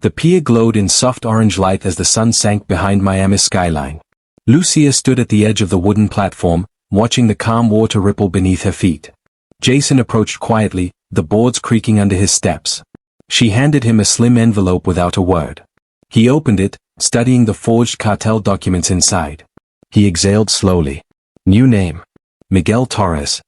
The pier glowed in soft orange light as the sun sank behind Miami's skyline. Lucia stood at the edge of the wooden platform, watching the calm water ripple beneath her feet. Jason approached quietly, the boards creaking under his steps. She handed him a slim envelope without a word. He opened it, studying the forged cartel documents inside. He exhaled slowly. New name: Miguel Torres.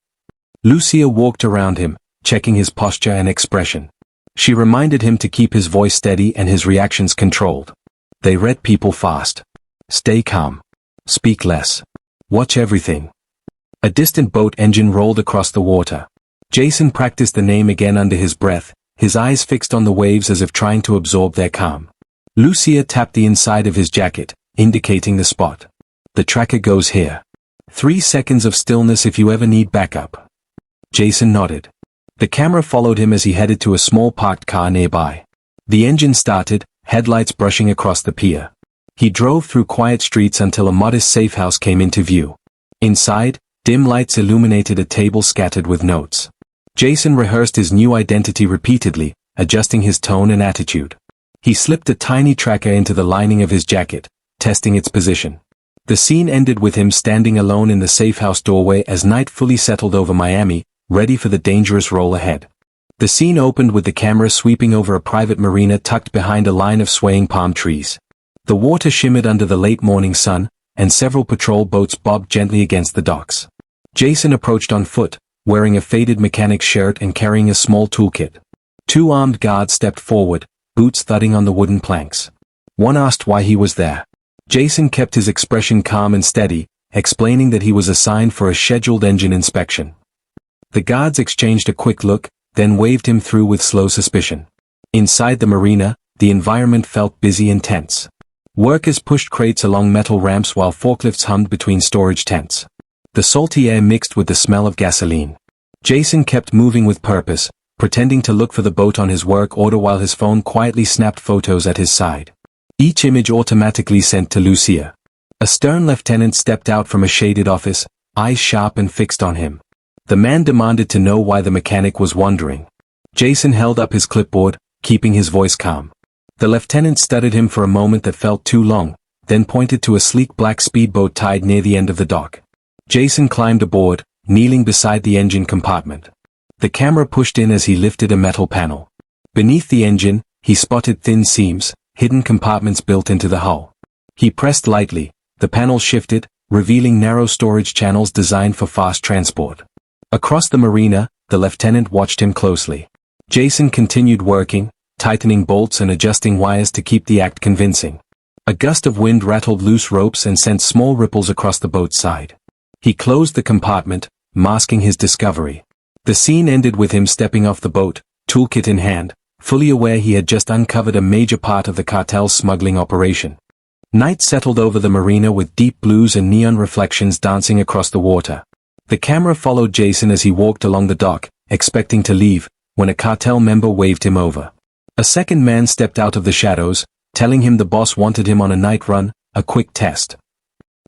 Lucia walked around him, checking his posture and expression. She reminded him to keep his voice steady and his reactions controlled. They read people fast. Stay calm. Speak less. Watch everything. A distant boat engine rolled across the water. Jason practiced the name again under his breath, his eyes fixed on the waves as if trying to absorb their calm. Lucia tapped the inside of his jacket, indicating the spot. The tracker goes here. 3 seconds of stillness if you ever need backup. Jason nodded. The camera followed him as he headed to a small parked car nearby. The engine started, headlights brushing across the pier. He drove through quiet streets until a modest safe house came into view. Inside, dim lights illuminated a table scattered with notes. Jason rehearsed his new identity repeatedly, adjusting his tone and attitude. He slipped a tiny tracker into the lining of his jacket, testing its position. The scene ended with him standing alone in the safe house doorway as night fully settled over Miami, ready for the dangerous roll ahead. The scene opened with the camera sweeping over a private marina tucked behind a line of swaying palm trees. The water shimmered under the late morning sun, and several patrol boats bobbed gently against the docks. Jason approached on foot, wearing a faded mechanic's shirt and carrying a small toolkit. 2 armed guards stepped forward, boots thudding on the wooden planks. One asked why he was there. Jason kept his expression calm and steady, explaining that he was assigned for a scheduled engine inspection. The guards exchanged a quick look, then waved him through with slow suspicion. Inside the marina, the environment felt busy and tense. Workers pushed crates along metal ramps while forklifts hummed between storage tents. The salty air mixed with the smell of gasoline. Jason kept moving with purpose, pretending to look for the boat on his work order while his phone quietly snapped photos at his side. Each image automatically sent to Lucia. A stern lieutenant stepped out from a shaded office, eyes sharp and fixed on him. The man demanded to know why the mechanic was wandering. Jason held up his clipboard, keeping his voice calm. The lieutenant studied him for a moment that felt too long, then pointed to a sleek black speedboat tied near the end of the dock. Jason climbed aboard, kneeling beside the engine compartment. The camera pushed in as he lifted a metal panel. Beneath the engine, he spotted thin seams, hidden compartments built into the hull. He pressed lightly, the panel shifted, revealing narrow storage channels designed for fast transport. Across the marina, the lieutenant watched him closely. Jason continued working, tightening bolts and adjusting wires to keep the act convincing. A gust of wind rattled loose ropes and sent small ripples across the boat's side. He closed the compartment, masking his discovery. The scene ended with him stepping off the boat, toolkit in hand, fully aware he had just uncovered a major part of the cartel's smuggling operation. Night settled over the marina with deep blues and neon reflections dancing across the water. The camera followed Jason as he walked along the dock, expecting to leave, when a cartel member waved him over. A second man stepped out of the shadows, telling him the boss wanted him on a night run, a quick test.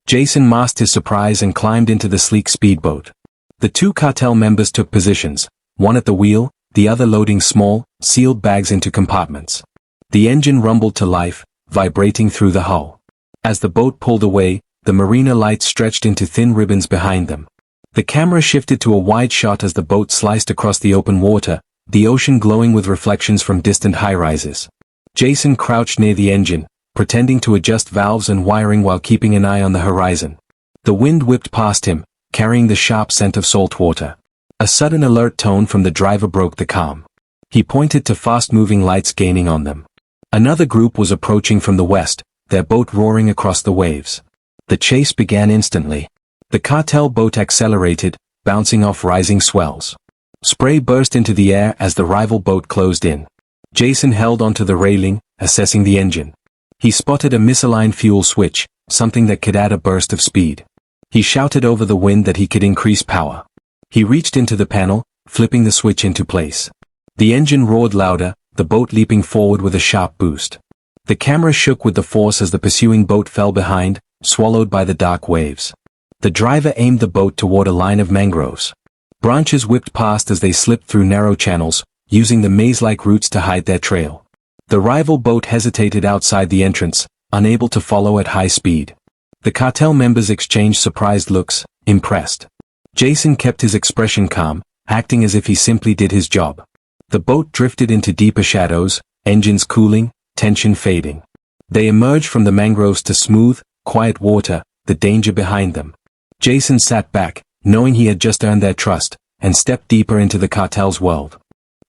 Jason masked his surprise and climbed into the sleek speedboat. The 2 cartel members took positions, one at the wheel, the other loading small, sealed bags into compartments. The engine rumbled to life, vibrating through the hull. As the boat pulled away, the marina lights stretched into thin ribbons behind them. The camera shifted to a wide shot as the boat sliced across the open water, the ocean glowing with reflections from distant high-rises. Jason crouched near the engine, pretending to adjust valves and wiring while keeping an eye on the horizon. The wind whipped past him, carrying the sharp scent of salt water. A sudden alert tone from the driver broke the calm. He pointed to fast-moving lights gaining on them. Another group was approaching from the west, their boat roaring across the waves. The chase began instantly. The cartel boat accelerated, bouncing off rising swells. Spray burst into the air as the rival boat closed in. Jason held onto the railing, assessing the engine. He spotted a misaligned fuel switch, something that could add a burst of speed. He shouted over the wind that he could increase power. He reached into the panel, flipping the switch into place. The engine roared louder, the boat leaping forward with a sharp boost. The camera shook with the force as the pursuing boat fell behind, swallowed by the dark waves. The driver aimed the boat toward a line of mangroves. Branches whipped past as they slipped through narrow channels, using the maze-like roots to hide their trail. The rival boat hesitated outside the entrance, unable to follow at high speed. The cartel members exchanged surprised looks, impressed. Jason kept his expression calm, acting as if he simply did his job. The boat drifted into deeper shadows, engines cooling, tension fading. They emerged from the mangroves to smooth, quiet water, the danger behind them. Jason sat back, knowing he had just earned their trust, and stepped deeper into the cartel's world.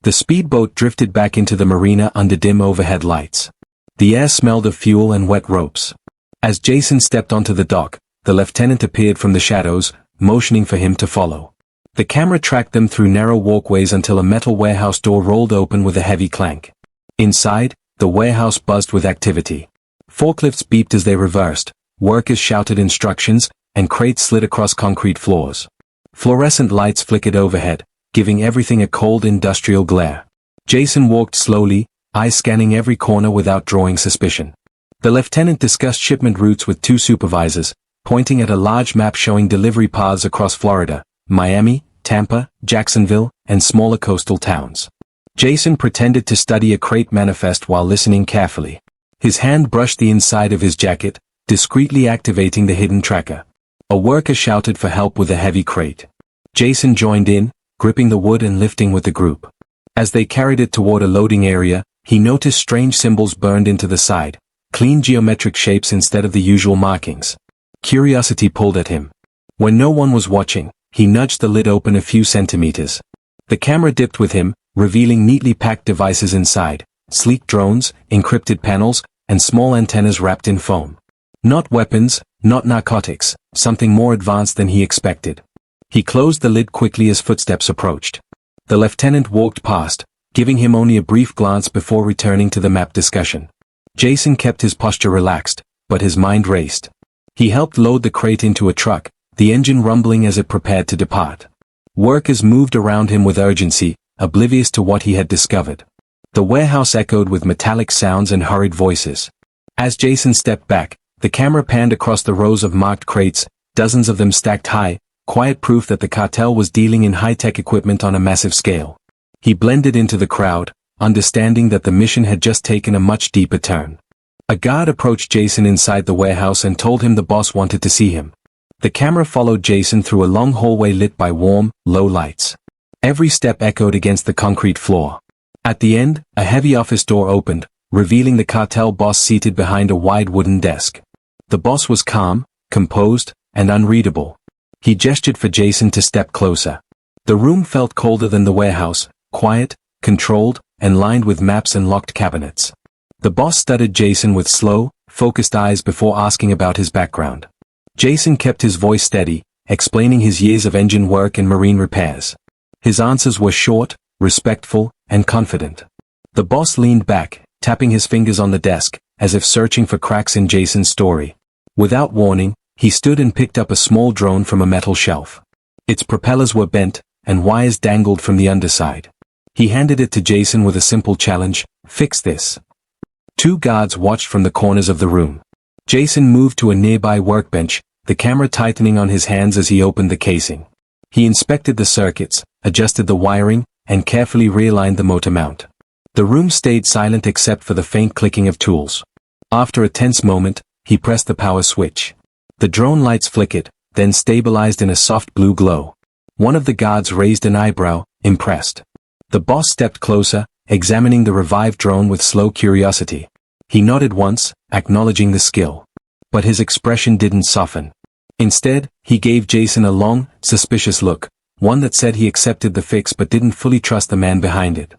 The speedboat drifted back into the marina under dim overhead lights. The air smelled of fuel and wet ropes. As Jason stepped onto the dock, the lieutenant appeared from the shadows, motioning for him to follow. The camera tracked them through narrow walkways until a metal warehouse door rolled open with a heavy clank. Inside, the warehouse buzzed with activity. Forklifts beeped as they reversed, workers shouted instructions, and crates slid across concrete floors. Fluorescent lights flickered overhead, giving everything a cold industrial glare. Jason walked slowly, eyes scanning every corner without drawing suspicion. The lieutenant discussed shipment routes with two supervisors, pointing at a large map showing delivery paths across Florida, Miami, Tampa, Jacksonville, and smaller coastal towns. Jason pretended to study a crate manifest while listening carefully. His hand brushed the inside of his jacket, discreetly activating the hidden tracker. A worker shouted for help with a heavy crate. Jason joined in, gripping the wood and lifting with the group. As they carried it toward a loading area, he noticed strange symbols burned into the side, clean geometric shapes instead of the usual markings. Curiosity pulled at him. When no one was watching, he nudged the lid open a few centimeters. The camera dipped with him, revealing neatly packed devices inside, sleek drones, encrypted panels, and small antennas wrapped in foam. Not weapons, not narcotics, something more advanced than he expected. He closed the lid quickly as footsteps approached. The lieutenant walked past, giving him only a brief glance before returning to the map discussion. Jason kept his posture relaxed, but his mind raced. He helped load the crate into a truck, the engine rumbling as it prepared to depart. Workers moved around him with urgency, oblivious to what he had discovered. The warehouse echoed with metallic sounds and hurried voices. As Jason stepped back, the camera panned across the rows of marked crates, dozens of them stacked high, quiet proof that the cartel was dealing in high-tech equipment on a massive scale. He blended into the crowd, understanding that the mission had just taken a much deeper turn. A guard approached Jason inside the warehouse and told him the boss wanted to see him. The camera followed Jason through a long hallway lit by warm, low lights. Every step echoed against the concrete floor. At the end, a heavy office door opened, revealing the cartel boss seated behind a wide wooden desk. The boss was calm, composed, and unreadable. He gestured for Jason to step closer. The room felt colder than the warehouse, quiet, controlled, and lined with maps and locked cabinets. The boss studied Jason with slow, focused eyes before asking about his background. Jason kept his voice steady, explaining his years of engine work and marine repairs. His answers were short, respectful, and confident. The boss leaned back, tapping his fingers on the desk, as if searching for cracks in Jason's story. Without warning, he stood and picked up a small drone from a metal shelf. Its propellers were bent, and wires dangled from the underside. He handed it to Jason with a simple challenge: "Fix this." Two guards watched from the corners of the room. Jason moved to a nearby workbench, the camera tightening on his hands as he opened the casing. He inspected the circuits, adjusted the wiring, and carefully realigned the motor mount. The room stayed silent except for the faint clicking of tools. After a tense moment, he pressed the power switch. The drone lights flickered, then stabilized in a soft blue glow. One of the guards raised an eyebrow, impressed. The boss stepped closer, examining the revived drone with slow curiosity. He nodded once, acknowledging the skill. But his expression didn't soften. Instead, he gave Jason a long, suspicious look, one that said he accepted the fix but didn't fully trust the man behind it.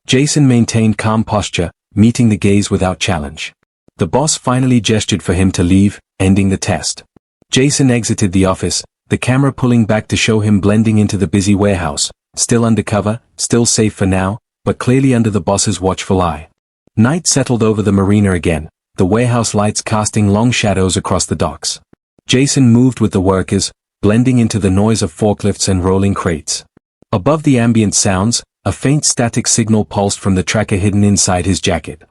Jason maintained calm posture, meeting the gaze without challenge. The boss finally gestured for him to leave, ending the test. Jason exited the office, the camera pulling back to show him blending into the busy warehouse, still undercover, still safe for now, but clearly under the boss's watchful eye. Night settled over the marina again, the warehouse lights casting long shadows across the docks. Jason moved with the workers, blending into the noise of forklifts and rolling crates. Above the ambient sounds, a faint static signal pulsed from the tracker hidden inside his jacket.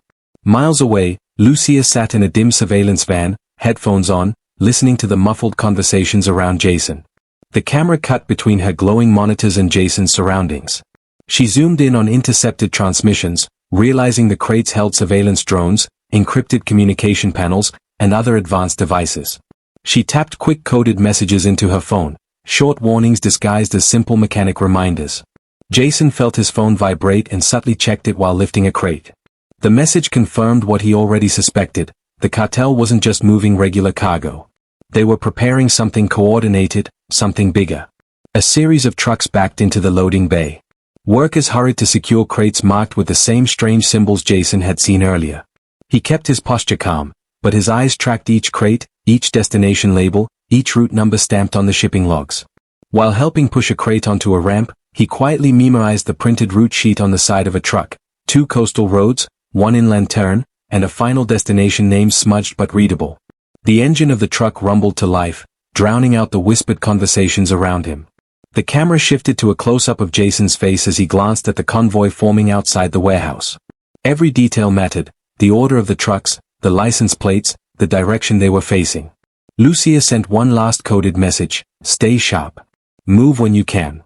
Miles away, Lucia sat in a dim surveillance van, headphones on, listening to the muffled conversations around Jason. The camera cut between her glowing monitors and Jason's surroundings. She zoomed in on intercepted transmissions, realizing the crates held surveillance drones, encrypted communication panels, and other advanced devices. She tapped quick coded messages into her phone, short warnings disguised as simple mechanic reminders. Jason felt his phone vibrate and subtly checked it while lifting a crate. The message confirmed what he already suspected: the cartel wasn't just moving regular cargo. They were preparing something coordinated, something bigger. A series of trucks backed into the loading bay. Workers hurried to secure crates marked with the same strange symbols Jason had seen earlier. He kept his posture calm, but his eyes tracked each crate, each destination label, each route number stamped on the shipping logs. While helping push a crate onto a ramp, he quietly memorized the printed route sheet on the side of a truck: 2 coastal roads, 1 inland turn, and a final destination name smudged but readable. The engine of the truck rumbled to life, drowning out the whispered conversations around him. The camera shifted to a close-up of Jason's face as he glanced at the convoy forming outside the warehouse. Every detail mattered: the order of the trucks, the license plates, the direction they were facing. Lucia sent one last coded message: stay sharp. Move when you can.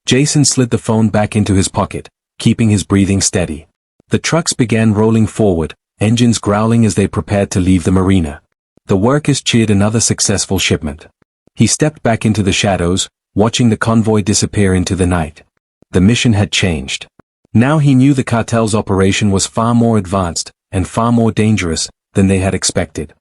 Jason slid the phone back into his pocket, keeping his breathing steady. The trucks began rolling forward, engines growling as they prepared to leave the marina. The workers cheered another successful shipment. He stepped back into the shadows, watching the convoy disappear into the night. The mission had changed. Now he knew the cartel's operation was far more advanced, and far more dangerous, than they had expected.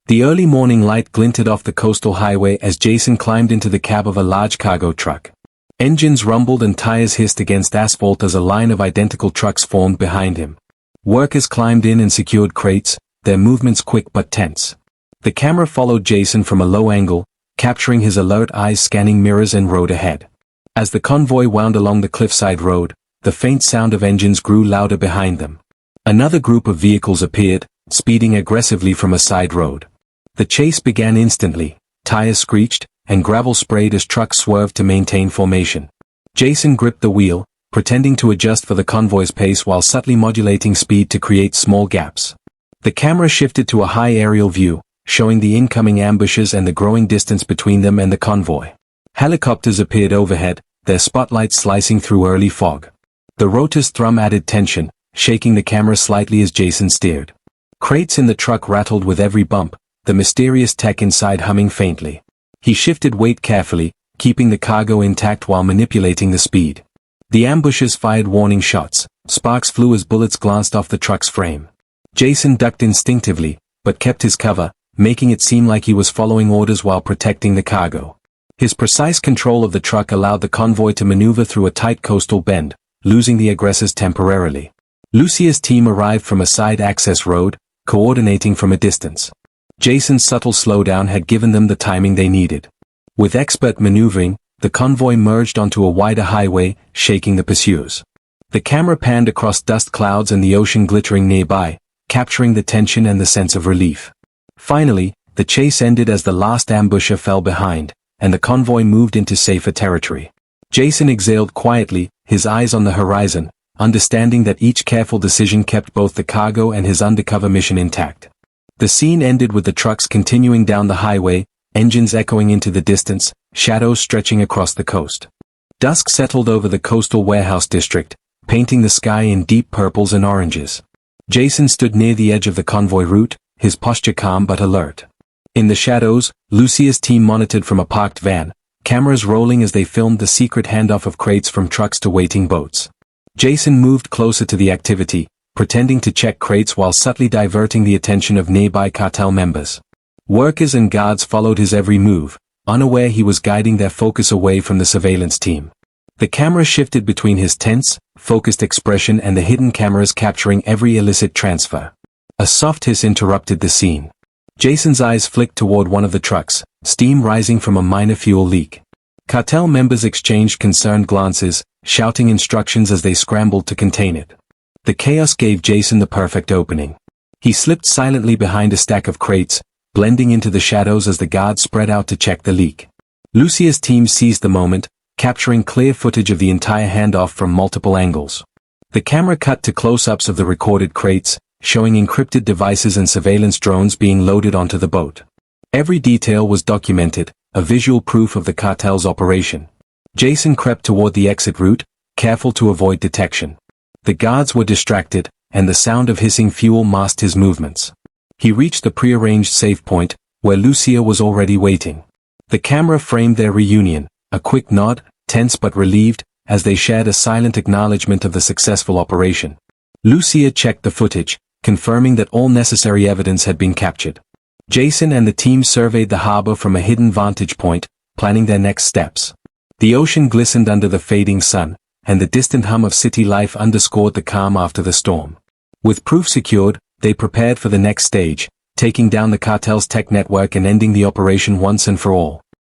The early morning light glinted off the coastal highway as Jason climbed into the cab of a large cargo truck. Engines rumbled and tires hissed against asphalt as a line of identical trucks formed behind him. Workers climbed in and secured crates, their movements quick but tense. The camera followed Jason from a low angle, capturing his alert eyes scanning mirrors and road ahead. As the convoy wound along the cliffside road, the faint sound of engines grew louder behind them. Another group of vehicles appeared, speeding aggressively from a side road. The chase began instantly, tires screeched, and gravel sprayed as trucks swerved to maintain formation. Jason gripped the wheel, pretending to adjust for the convoy's pace while subtly modulating speed to create small gaps. The camera shifted to a high aerial view, showing the incoming ambushes and the growing distance between them and the convoy. Helicopters appeared overhead, their spotlights slicing through early fog. The rotor's thrum added tension, shaking the camera slightly as Jason steered. Crates in the truck rattled with every bump, the mysterious tech inside humming faintly. He shifted weight carefully, keeping the cargo intact while manipulating the speed. The ambushers fired warning shots, sparks flew as bullets glanced off the truck's frame. Jason ducked instinctively, but kept his cover, making it seem like he was following orders while protecting the cargo. His precise control of the truck allowed the convoy to maneuver through a tight coastal bend, losing the aggressors temporarily. Lucia's team arrived from a side access road, coordinating from a distance. Jason's subtle slowdown had given them the timing they needed. With expert maneuvering, the convoy merged onto a wider highway, shaking the pursuers. The camera panned across dust clouds and the ocean glittering nearby, capturing the tension and the sense of relief. Finally, the chase ended as the last ambusher fell behind, and the convoy moved into safer territory. Jason exhaled quietly, his eyes on the horizon, understanding that each careful decision kept both the cargo and his undercover mission intact. The scene ended with the trucks continuing down the highway, engines echoing into the distance, shadows stretching across the coast. Dusk settled over the coastal warehouse district, painting the sky in deep purples and oranges. Jason stood near the edge of the convoy route, his posture calm but alert. In the shadows, Lucia's team monitored from a parked van, cameras rolling as they filmed the secret handoff of crates from trucks to waiting boats. Jason moved closer to the activity, pretending to check crates while subtly diverting the attention of nearby cartel members. Workers and guards followed his every move, unaware he was guiding their focus away from the surveillance team. The camera shifted between his tense, focused expression and the hidden cameras capturing every illicit transfer. A soft hiss interrupted the scene. Jason's eyes flicked toward one of the trucks, steam rising from a minor fuel leak. Cartel members exchanged concerned glances, shouting instructions as they scrambled to contain it. The chaos gave Jason the perfect opening. He slipped silently behind a stack of crates, blending into the shadows as the guards spread out to check the leak. Lucia's team seized the moment, capturing clear footage of the entire handoff from multiple angles. The camera cut to close-ups of the recorded crates, showing encrypted devices and surveillance drones being loaded onto the boat. Every detail was documented, a visual proof of the cartel's operation. Jason crept toward the exit route, careful to avoid detection. The guards were distracted, and the sound of hissing fuel masked his movements. He reached the prearranged safe point, where Lucia was already waiting. The camera framed their reunion, a quick nod, tense but relieved, as they shared a silent acknowledgement of the successful operation. Lucia checked the footage, confirming that all necessary evidence had been captured. Jason and the team surveyed the harbor from a hidden vantage point, planning their next steps. The ocean glistened under the fading sun, and the distant hum of city life underscored the calm after the storm. With proof secured, they prepared for the next stage, taking down the cartel's tech network and ending the operation once and for all.